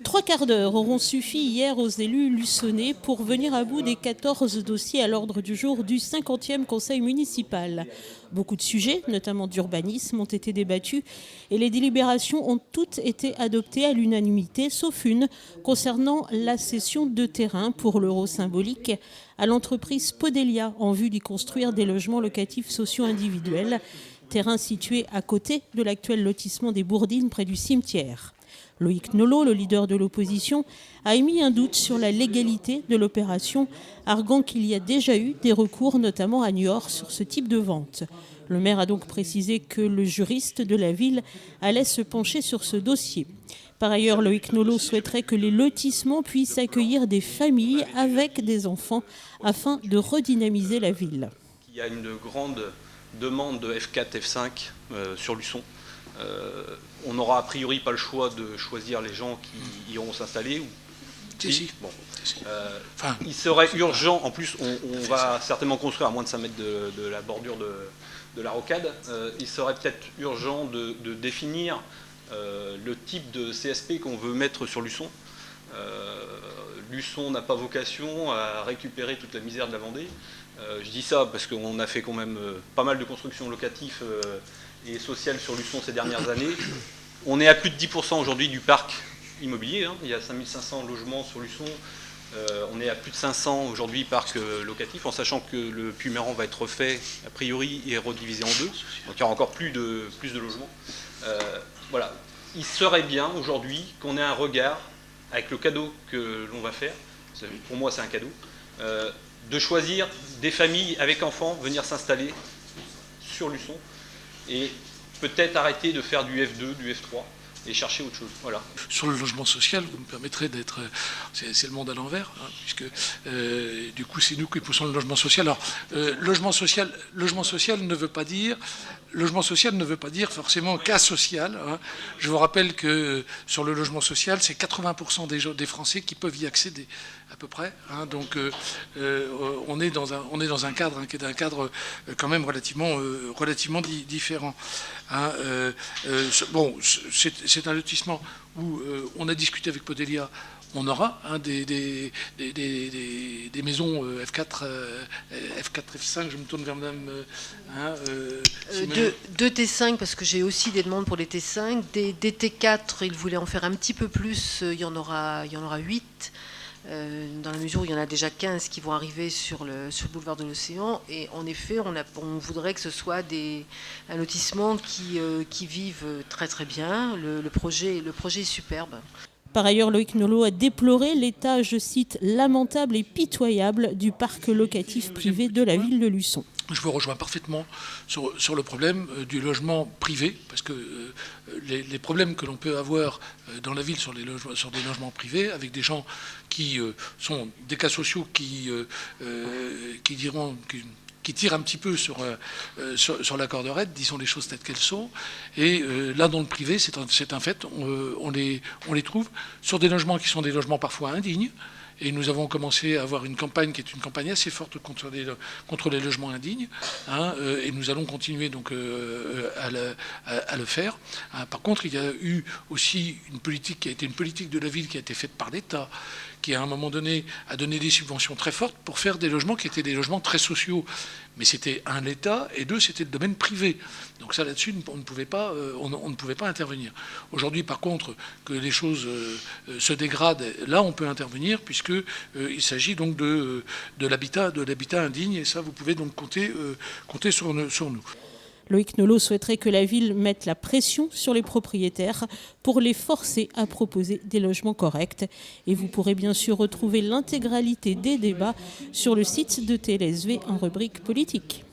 Trois quarts d'heure auront suffi hier aux élus luçonnais pour venir à bout des 14 dossiers à l'ordre du jour du 50e conseil municipal. Beaucoup de sujets, notamment d'urbanisme, ont été débattus et les délibérations ont toutes été adoptées à l'unanimité, sauf une concernant la cession de terrain pour l'euro symbolique à l'entreprise Podelia en vue d'y construire des logements locatifs sociaux individuels, terrain situé à côté de l'actuel lotissement des Bourdines près du cimetière. Loïc Nolot, le leader de l'opposition, a émis un doute sur la légalité de l'opération, arguant qu'il y a déjà eu des recours, notamment à Niort, sur ce type de vente. Le maire a donc précisé que le juriste de la ville allait se pencher sur ce dossier. Par ailleurs, Loïc Nolot souhaiterait que les lotissements puissent accueillir des familles avec des enfants afin de redynamiser la ville. Il y a une grande demande de F4, F5 sur Luçon. On n'aura a priori pas le choix de choisir les gens qui iront s'installer. Si. Bon. Il serait urgent, en plus on va certainement construire à moins de 5 mètres de la bordure de la rocade, il serait peut-être urgent de définir le type de CSP qu'on veut mettre sur Luçon. Luçon n'a pas vocation à récupérer toute la misère de la Vendée. Je dis ça parce qu'on a fait quand même pas mal de constructions locatives et sociales sur Luçon ces dernières années. On est à plus de 10% aujourd'hui du parc immobilier. Il y a 5500 logements sur Luçon. On est à plus de 500 aujourd'hui parc locatif, en sachant que le Puy-Méran va être refait a priori et redivisé en deux. Donc il y aura encore plus de logements. Voilà. Il serait bien aujourd'hui qu'on ait un regard avec le cadeau que l'on va faire. Pour moi c'est un cadeau. De choisir des familles avec enfants venir s'installer sur Luçon et peut-être arrêter de faire du F2, du F3 et chercher autre chose. Voilà. Sur le logement social, vous me permettrez d'être... C'est le monde à l'envers, puisque du coup c'est nous qui poussons le logement social. Alors, logement social ne veut pas dire... Logement social ne veut pas dire forcément cas social. Je vous rappelle que sur le logement social, c'est 80% des Français qui peuvent y accéder, à peu près. Donc on est dans un cadre qui est un cadre quand même relativement différent. Bon, c'est un lotissement où on a discuté avec Podelia. On aura des maisons F4, F5, je me tourne vers madame. Deux T5, parce que j'ai aussi des demandes pour les T5. Des T4, ils voulaient en faire un petit peu plus, il y en aura 8. Dans la mesure où il y en a déjà 15 qui vont arriver sur le boulevard de l'Océan. Et en effet, on voudrait que ce soit un lotissement qui vive très très bien. Le projet est superbe. Par ailleurs, Loïc Nolot a déploré l'état, je cite, lamentable et pitoyable du parc locatif privé de la ville de Luçon. Je vous rejoins parfaitement sur le problème du logement privé, parce que les problèmes que l'on peut avoir dans la ville sur des logements privés, avec des gens qui sont des cas sociaux qui tirent un petit peu sur la corde-raide, disons les choses telles qu'elles sont. Et là, dans le privé, c'est un fait, on les trouve sur des logements qui sont des logements parfois indignes. Et nous avons commencé à avoir une campagne qui est une campagne assez forte contre les logements indignes. Et nous allons continuer donc à le faire. Par contre, il y a eu aussi une politique qui a été une politique de la ville qui a été faite par l'État, qui à un moment donné a donné des subventions très fortes pour faire des logements qui étaient des logements très sociaux. Mais c'était un, l'État, et deux, c'était le domaine privé. Donc ça, là-dessus, on ne pouvait pas intervenir. Aujourd'hui, par contre, que les choses se dégradent, là, on peut intervenir, puisqu'il s'agit donc de l'habitat indigne, et ça, vous pouvez donc compter sur nous. Loïc Nolot souhaiterait que la ville mette la pression sur les propriétaires pour les forcer à proposer des logements corrects. Et vous pourrez bien sûr retrouver l'intégralité des débats sur le site de TLSV en rubrique politique.